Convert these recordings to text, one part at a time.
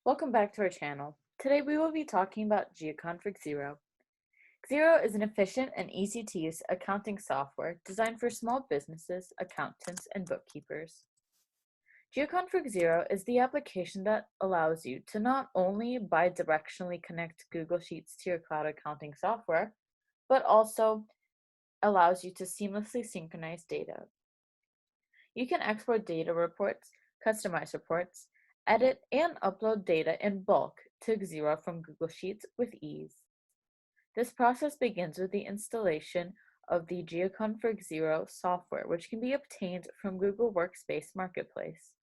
Welcome back to our channel. Today we will be talking about G-Accon for Xero. Xero is an efficient and easy-to-use accounting software designed for small businesses, accountants, and bookkeepers. G-Accon for Xero is the application that allows you to not only bi-directionally connect Google Sheets to your cloud accounting software, but also allows you to seamlessly synchronize data. You can export data reports, customize reports, edit and upload data in bulk to Xero from Google Sheets with ease. This process begins with the installation of the G-Accon for Xero software, which can be obtained from Google Workspace Marketplace.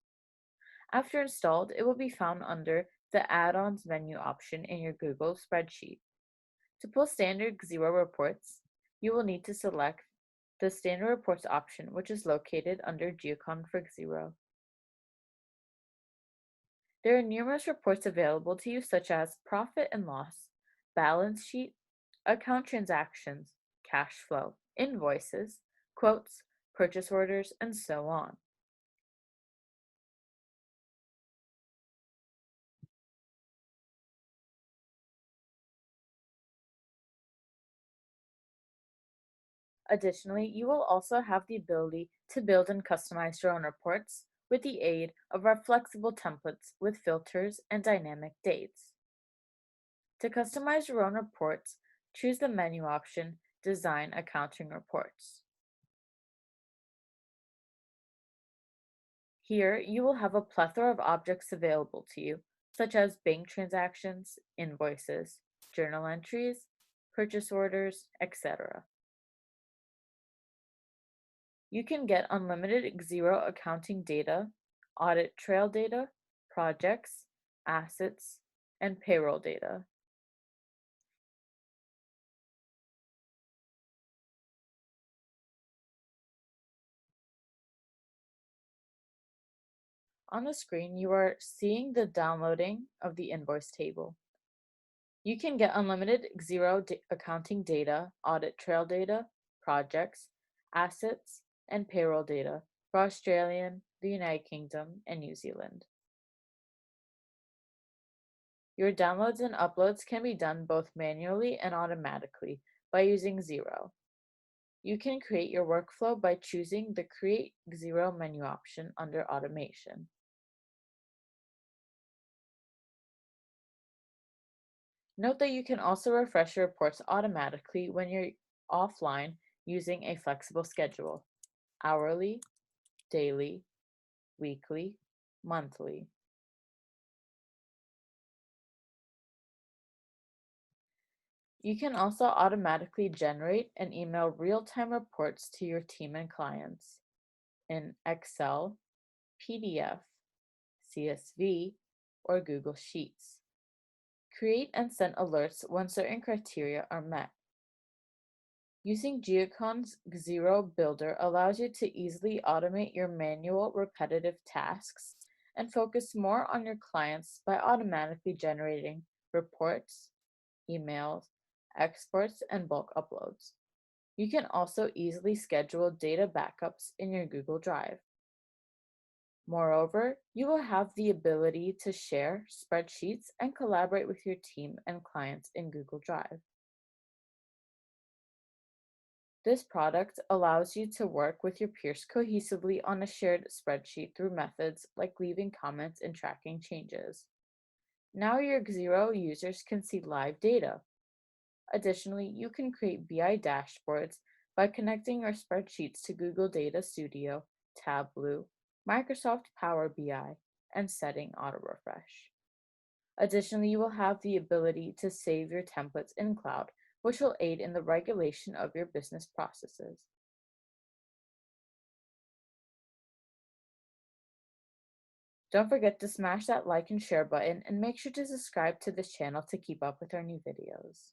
After installed, it will be found under the Add-ons menu option in your Google spreadsheet. To pull standard Xero reports, you will need to select the Standard Reports option, which is located under G-Accon for Xero. There are numerous reports available to you, such as profit and loss, balance sheet, account transactions, cash flow, invoices, quotes, purchase orders, and so on. Additionally, you will also have the ability to build and customize your own reports with the aid of our flexible templates with filters and dynamic dates. To customize your own reports, choose the menu option, Design Accounting Reports. Here, you will have a plethora of objects available to you, such as bank transactions, invoices, journal entries, purchase orders, etc. You can get unlimited Xero accounting data, audit trail data, projects, assets, and payroll data. On the screen, you are seeing the downloading of the invoice table. You can get unlimited Xero accounting data, audit trail data, projects, assets, and payroll data for Australia, the United Kingdom, and New Zealand. Your downloads and uploads can be done both manually and automatically by using Xero. You can create your workflow by choosing the Create Xero menu option under Automation. Note that you can also refresh your reports automatically when you're offline using a flexible schedule: hourly, daily, weekly, monthly. You can also automatically generate and email real-time reports to your team and clients in Excel, PDF, CSV, or Google Sheets. Create and send alerts when certain criteria are met. Using G-Accon's Xero Builder allows you to easily automate your manual, repetitive tasks and focus more on your clients by automatically generating reports, emails, exports, and bulk uploads. You can also easily schedule data backups in your Google Drive. Moreover, you will have the ability to share spreadsheets and collaborate with your team and clients in Google Drive. This product allows you to work with your peers cohesively on a shared spreadsheet through methods like leaving comments and tracking changes. Now your Xero users can see live data. Additionally, you can create BI dashboards by connecting your spreadsheets to Google Data Studio, Tableau, Microsoft Power BI, and setting auto refresh. Additionally, you will have the ability to save your templates in cloud, which will aid in the regulation of your business processes. Don't forget to smash that like and share button and make sure to subscribe to this channel to keep up with our new videos.